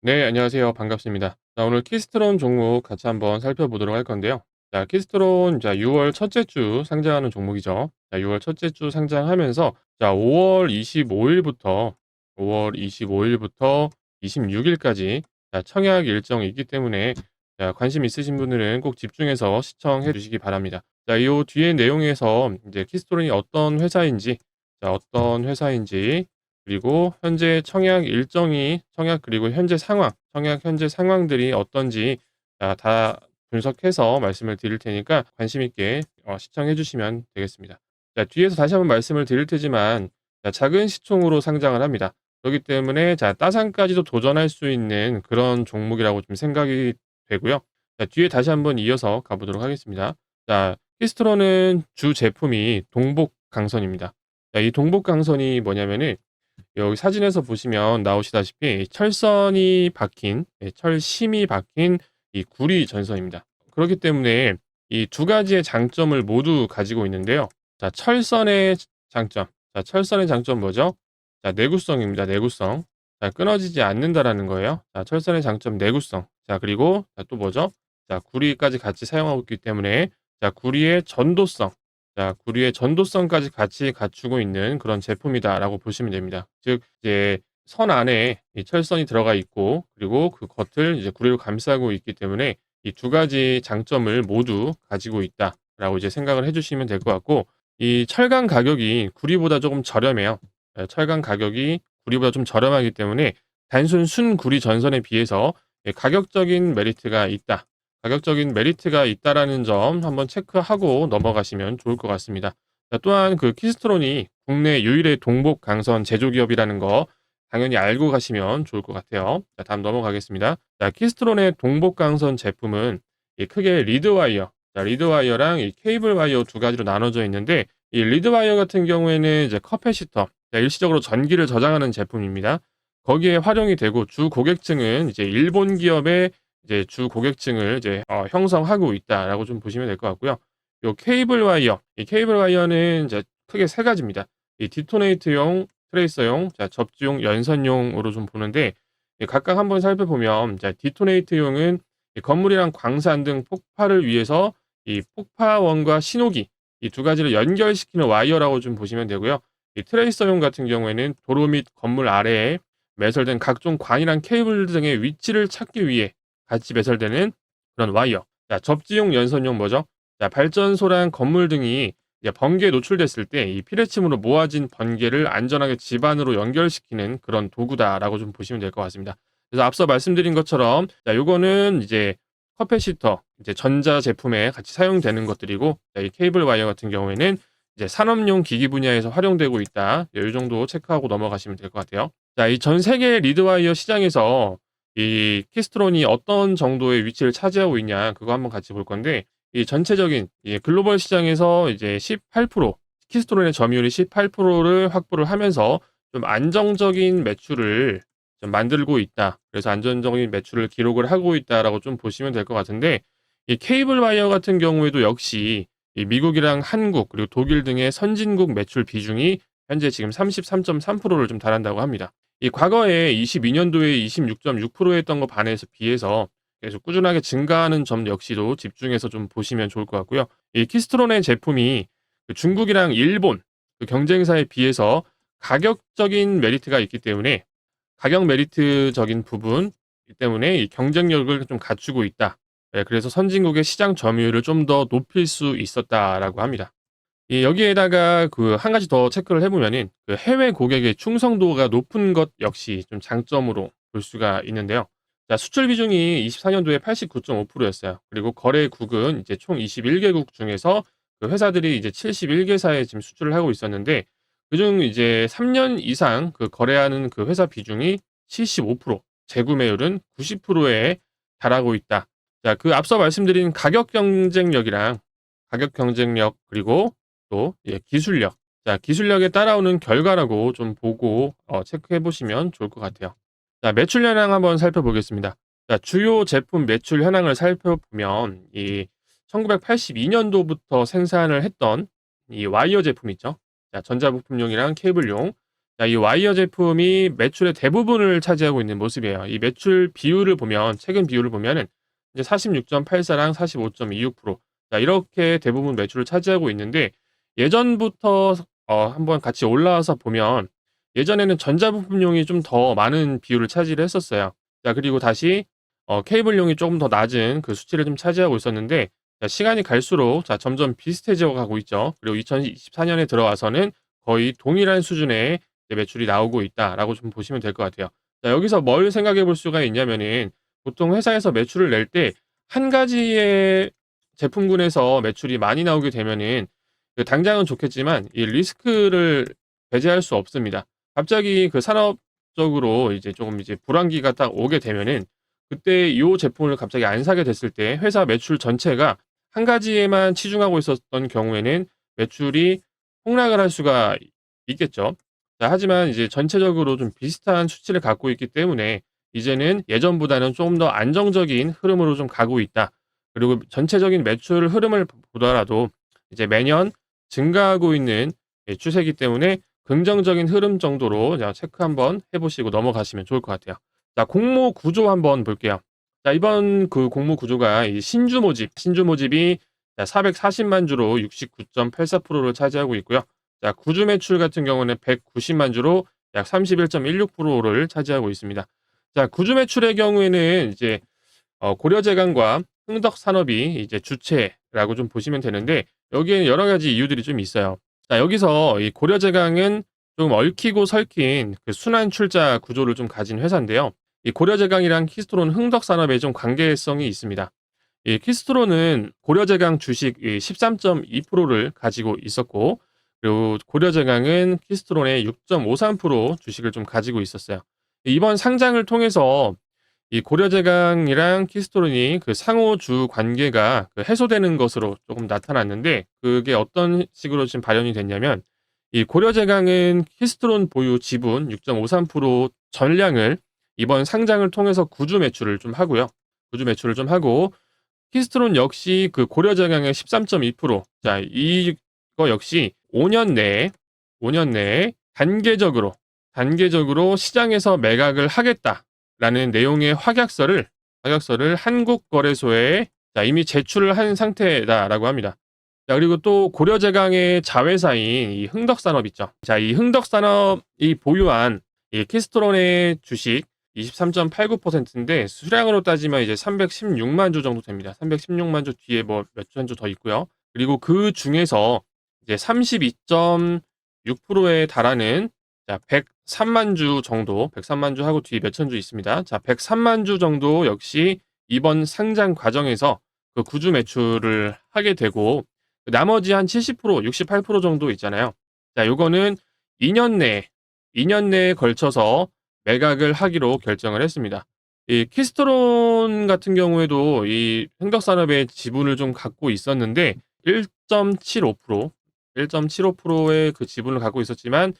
네, 안녕하세요. 반갑습니다. 자, 오늘 키스트론 종목 같이 한번 살펴보도록 할 건데요. 자, 키스트론, 6월 첫째 주 상장하는 종목이죠. 자, 6월 첫째 주 상장하면서, 5월 25일부터 26일까지 청약 일정이 있기 때문에, 관심 있으신 분들은 꼭 집중해서 시청해 주시기 바랍니다. 자, 이 뒤에 내용에서 이제 키스트론이 어떤 회사인지, 그리고 현재 청약 그리고 청약 현재 상황들이 어떤지 다 분석해서 말씀을 드릴 테니까 관심 있게 시청해 주시면 되겠습니다. 자, 뒤에서 다시 한번 말씀을 드릴 테지만 작은 시총으로 상장을 합니다. 그렇기 때문에 따상까지도 도전할 수 있는 그런 종목이라고 좀 생각이 되고요. 자, 뒤에 다시 한번 이어서 가보도록 하겠습니다. 자, 키스트론은 주 제품이 동복강선입니다. 자, 이 동복강선이 뭐냐면은 여기 사진에서 보시면 나오시다시피 철심이 박힌 이 구리 전선입니다. 그렇기 때문에 이 두 가지의 장점을 모두 가지고 있는데요. 자, 철선의 장점 뭐죠? 자, 내구성입니다. 내구성. 자, 끊어지지 않는다라는 거예요. 자, 철선의 장점 내구성. 자, 그리고 또 뭐죠? 자, 구리까지 같이 사용하고 있기 때문에 구리의 전도성. 자, 구리의 전도성까지 같이 갖추고 있는 그런 제품이다라고 보시면 됩니다. 즉 이제 선 안에 이 철선이 들어가 있고, 그리고 그 겉을 이제 구리로 감싸고 있기 때문에 이 두 가지 장점을 모두 가지고 있다라고 이제 생각을 해 주시면 될 것 같고, 이 철강 가격이 구리보다 조금 저렴해요. 철강 가격이 구리보다 좀 저렴하기 때문에 단순 순구리 전선에 비해서 가격적인 메리트가 있다. 가격적인 메리트가 있다라는 점 한번 체크하고 넘어가시면 좋을 것 같습니다. 자, 또한 그 키스트론이 국내 유일의 동복 강선 제조기업이라는 거 당연히 알고 가시면 좋을 것 같아요. 자, 다음 넘어가겠습니다. 자, 키스트론의 동복 강선 제품은 크게 리드와이어랑 이 케이블 와이어 두 가지로 나눠져 있는데, 이 리드와이어 같은 경우에는 이제 커패시터, 일시적으로 전기를 저장하는 제품입니다. 거기에 활용이 되고 주 고객층은 이제 일본 기업의 이제 주 고객층을 이제 형성하고 있다라고 좀 보시면 될 것 같고요. 이 케이블 와이어는 이제 크게 세 가지입니다. 이 디토네이트용, 트레이서용, 접지용, 연선용으로 좀 보는데, 각각 한번 살펴보면 디토네이트용은 이 건물이랑 광산 등 폭발을 위해서 이 폭파원과 신호기 이 두 가지를 연결시키는 와이어라고 좀 보시면 되고요. 이 트레이서용 같은 경우에는 도로 및 건물 아래에 매설된 각종 관이랑 케이블 등의 위치를 찾기 위해 같이 배설되는 그런 와이어. 자, 접지용 연선용 뭐죠? 자, 발전소랑 건물 등이 이제 번개에 노출됐을 때 이 피뢰침으로 모아진 번개를 안전하게 집안으로 연결시키는 그런 도구다라고 좀 보시면 될 것 같습니다. 그래서 앞서 말씀드린 것처럼 요거는 이제 커패시터, 이제 전자 제품에 같이 사용되는 것들이고, 이 케이블 와이어 같은 경우에는 이제 산업용 기기 분야에서 활용되고 있다. 요 정도 체크하고 넘어가시면 될 것 같아요. 자, 이 전 세계 리드와이어 시장에서 이 키스트론이 어떤 정도의 위치를 차지하고 있냐, 그거 한번 같이 볼 건데, 이 전체적인 글로벌 시장에서 이제 18%, 키스트론의 점유율이 18%를 확보를 하면서 좀 안정적인 매출을 좀 만들고 있다. 그래서 안정적인 매출을 기록을 하고 있다라고 좀 보시면 될 것 같은데, 이 케이블 와이어 같은 경우에도 역시 이 미국이랑 한국 그리고 독일 등의 선진국 매출 비중이 현재 지금 33.3%를 좀 달한다고 합니다. 이 과거에 22년도에 26.6% 했던 거 반에서 비해서 계속 꾸준하게 증가하는 점 역시도 집중해서 좀 보시면 좋을 것 같고요. 이 키스트론의 제품이 그 중국이랑 일본 그 경쟁사에 비해서 가격적인 메리트가 있기 때문에, 가격 메리트적인 부분 때문에 이 경쟁력을 좀 갖추고 있다. 그래서 선진국의 시장 점유율을 좀 더 높일 수 있었다라고 합니다. 여기에다가 그 한 가지 더 체크를 해 보면은 그 해외 고객의 충성도가 높은 것 역시 좀 장점으로 볼 수가 있는데요. 자, 수출 비중이 24년도에 89.5% 였어요. 그리고 거래국은 이제 총 21개국 중에서 그 회사들이 이제 71개사에 지금 수출을 하고 있었는데, 그중 이제 3년 이상 그 거래하는 그 회사 비중이 75%, 재구매율은 90%에 달하고 있다. 자, 그 앞서 말씀드린 가격 경쟁력 그리고 또 기술력. 자, 기술력에 따라오는 결과라고 좀 보고 체크해 보시면 좋을 것 같아요. 자, 매출 현황 한번 살펴보겠습니다. 자, 주요 제품 매출 현황을 살펴보면 이 1982년도부터 생산을 했던 이 와이어 제품 있죠. 자, 전자부품용이랑 케이블용. 자, 이 와이어 제품이 매출의 대부분을 차지하고 있는 모습이에요. 이 매출 비율을 보면 최근 비율을 보면은 이제 46.84랑 45.26%. 자, 이렇게 대부분 매출을 차지하고 있는데 예전부터 한번 같이 올라와서 보면 예전에는 전자부품용이 좀 더 많은 비율을 차지를 했었어요. 자, 그리고 다시 케이블용이 조금 더 낮은 그 수치를 좀 차지하고 있었는데 자, 시간이 갈수록 자, 점점 비슷해져 가고 있죠. 그리고 2024년에 들어와서는 거의 동일한 수준의 이제 매출이 나오고 있다라고 좀 보시면 될 것 같아요. 자, 여기서 뭘 생각해 볼 수가 있냐면은 보통 회사에서 매출을 낼 때 한 가지의 제품군에서 매출이 많이 나오게 되면은 그 당장은 좋겠지만 이 리스크를 배제할 수 없습니다. 갑자기 그 산업적으로 이제 조금 이제 불황기가 딱 오게 되면은 그때 요 제품을 갑자기 안 사게 됐을 때 회사 매출 전체가 한 가지에만 치중하고 있었던 경우에는 매출이 폭락을 할 수가 있겠죠. 자, 하지만 이제 전체적으로 좀 비슷한 수치를 갖고 있기 때문에 이제는 예전보다는 조금 더 안정적인 흐름으로 좀 가고 있다. 그리고 전체적인 매출 흐름을 보더라도 이제 매년 증가하고 있는 추세이기 때문에 긍정적인 흐름 정도로 자, 체크 한번 해보시고 넘어가시면 좋을 것 같아요. 자, 공모 구조 한번 볼게요. 자, 이번 그 공모 구조가 이 신주 모집이 440만 주로 69.84%를 차지하고 있고요. 자, 구주 매출 같은 경우는 190만 주로 약 31.16%를 차지하고 있습니다. 자, 구주 매출의 경우에는 이제 고려제강과 흥덕산업이 이제 주체라고 좀 보시면 되는데 여기에는 여러 가지 이유들이 좀 있어요. 자, 여기서 이 고려제강은 좀 얽히고 설킨 그 순환 출자 구조를 좀 가진 회사인데요. 이 고려제강이랑 키스토론 흥덕산업에 좀 관계성이 있습니다. 이 키스토론은 고려제강 주식 13.2%를 가지고 있었고 그리고 고려제강은 키스토론의 6.53% 주식을 좀 가지고 있었어요. 이번 상장을 통해서 이 고려제강이랑 키스토론이 그 상호주 관계가 그 해소되는 것으로 조금 나타났는데 그게 어떤 식으로 지금 발현이 됐냐면 이 고려제강은 키스토론 보유 지분 6.53% 전량을 이번 상장을 통해서 구주 매출을 좀 하고요. 구주 매출을 좀 하고 키스토론 역시 그 고려제강의 13.2% 자, 이거 역시 5년 내에 단계적으로 시장에서 매각을 하겠다라는 내용의 확약서를 한국거래소에 자, 이미 제출을 한 상태다라고 합니다. 자, 그리고 또 고려제강의 자회사인 이 흥덕산업 있죠. 자, 이 흥덕산업이 보유한 이 키스토론의 주식 23.89%인데 수량으로 따지면 이제 316만 주 정도 됩니다. 316만 주 뒤에 뭐 몇 주 한 주 더 있고요. 그리고 그 중에서 이제 32.6%에 달하는 자, 103만 주 정도, 103만 주 하고 뒤에 몇천 주 있습니다. 자, 103만 주 정도 역시 이번 상장 과정에서 그 구주 매출을 하게 되고 나머지 한 70%, 68% 정도 있잖아요. 자, 요거는 2년 내에 걸쳐서 매각을 하기로 결정을 했습니다. 이 키스토론 같은 경우에도 이 흥덕산업의 지분을 좀 갖고 있었는데 1.75%의 그 지분을 갖고 있었지만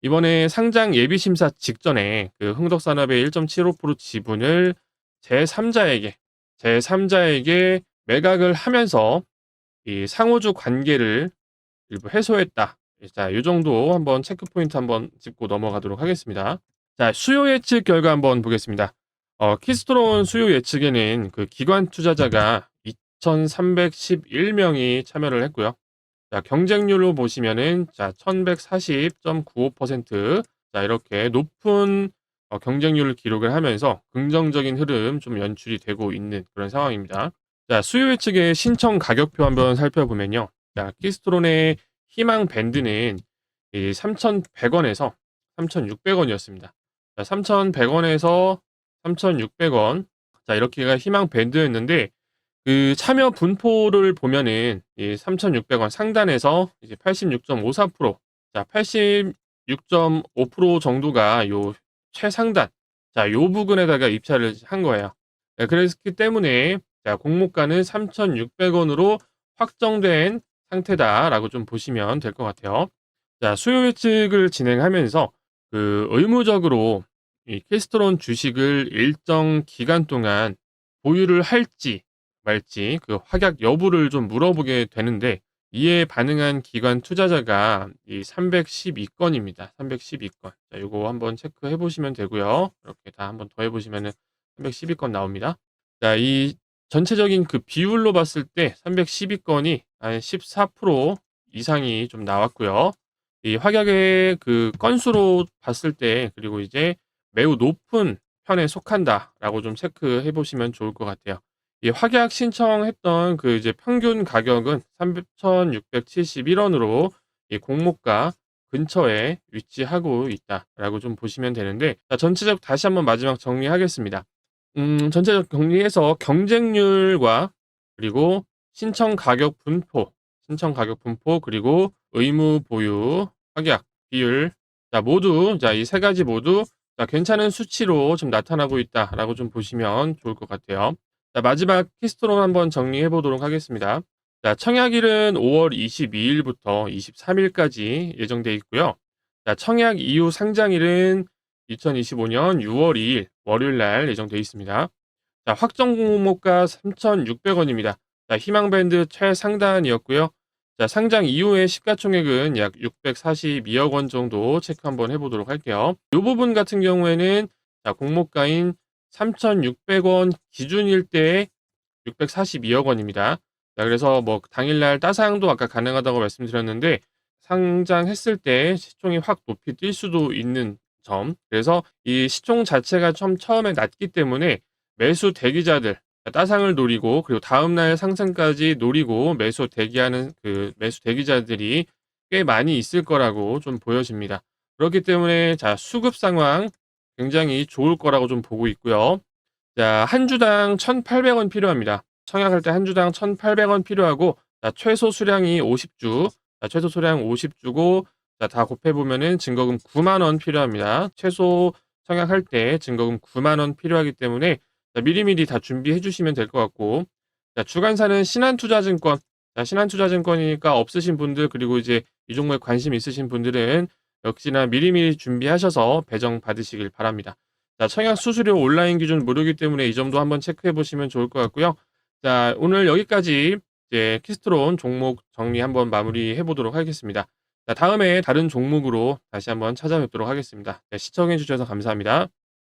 이번에 상장 예비 심사 직전에 그 흥덕산업의 1.75% 지분을 제3자에게 매각을 하면서 이 상호주 관계를 일부 해소했다. 자, 요 정도 한번 체크 포인트 한번 짚고 넘어가도록 하겠습니다. 자, 수요 예측 결과 한번 보겠습니다. 키스토론 수요 예측에는 그 기관 투자자가 2,311명이 참여를 했고요. 자, 경쟁률로 보시면은 자, 1,140.95%. 자, 이렇게 높은 경쟁률을 기록을 하면서 긍정적인 흐름 좀 연출이 되고 있는 그런 상황입니다. 자, 수요 예측의 신청 가격표 한번 살펴보면요. 자, 키스토론의 희망 밴드는 이 3,100원에서 3,600원이었습니다. 자, 3,100원에서 3,600원. 자, 이렇게가 희망 밴드였는데 그 참여 분포를 보면은 이 3,600원 상단에서 이제 86.54%, 자, 86.5% 정도가 요 최상단, 자, 요 부근에다가 입찰을 한 거예요. 네, 그랬기 때문에 자, 공모가는 3,600원으로 확정된 상태다라고 좀 보시면 될 것 같아요. 자, 수요 예측을 진행하면서 그 의무적으로 이 키스토론 주식을 일정 기간 동안 보유를 할지 말지 그 확약 여부를 좀 물어보게 되는데 이에 반응한 기관 투자자가 이 312건입니다. 312건. 자, 요거 한번 체크해 보시면 되고요. 이렇게 다 한번 더해 보시면은 312건 나옵니다. 자, 이 전체적인 그 비율로 봤을 때 312건이 한 14% 이상이 좀 나왔고요. 이 확약의 그 건수로 봤을 때 그리고 이제 매우 높은 편에 속한다라고 좀 체크해 보시면 좋을 것 같아요. 이 확약 신청했던 그 이제 평균 가격은 3,671원으로 이 공모가 근처에 위치하고 있다라고 좀 보시면 되는데, 자, 전체적 다시 한번 마지막 정리하겠습니다. 전체적 정리해서 경쟁률과 그리고 신청 가격 분포 그리고 의무 보유, 확약 비율, 자, 모두 자, 이 세 가지 모두 자, 괜찮은 수치로 좀 나타나고 있다라고 좀 보시면 좋을 것 같아요. 자, 마지막 키스토론 한번 정리해 보도록 하겠습니다. 자, 청약일은 5월 22일부터 23일까지 예정돼 있고요. 자, 청약 이후 상장일은 2025년 6월 2일 월요일 날 예정돼 있습니다. 자, 확정 공모가 3,600원입니다. 자, 희망밴드 최상단이었고요. 자, 상장 이후의 시가총액은 약 642억 원 정도 체크 한번 해보도록 할게요. 이 부분 같은 경우에는 자, 공모가인 3,600원 기준일 때 642억 원입니다. 자, 그래서 뭐 당일날 따사항도 아까 가능하다고 말씀드렸는데 상장했을 때 시총이 확 높이 뛸 수도 있는 점. 그래서 이 시총 자체가 좀 처음에 낮기 때문에 매수 대기자들 따상을 노리고 그리고 다음날 상승까지 노리고 매수 대기하는 그 매수 대기자들이 꽤 많이 있을 거라고 좀 보여집니다. 그렇기 때문에 자, 수급 상황 굉장히 좋을 거라고 좀 보고 있고요. 자, 한 주당 1,800원 필요합니다. 청약할 때 한 주당 1,800원 필요하고, 자, 최소 수량이 50주, 자, 최소 수량 50주고, 자, 다 곱해보면은 증거금 9만 원 필요합니다. 최소 청약할 때 증거금 9만 원 필요하기 때문에 자, 미리미리 다 준비해 주시면 될 것 같고, 자, 주관사는 신한투자증권, 자, 신한투자증권이니까 없으신 분들 그리고 이제 이 종목에 관심 있으신 분들은 역시나 미리미리 준비하셔서 배정 받으시길 바랍니다. 자, 청약 수수료 온라인 기준 무료이기 때문에 이 점도 한번 체크해 보시면 좋을 것 같고요. 자, 오늘 여기까지 이제 키스트론 종목 정리 한번 마무리해 보도록 하겠습니다. 자, 다음에 다른 종목으로 다시 한번 찾아뵙도록 하겠습니다. 네, 시청해 주셔서 감사합니다.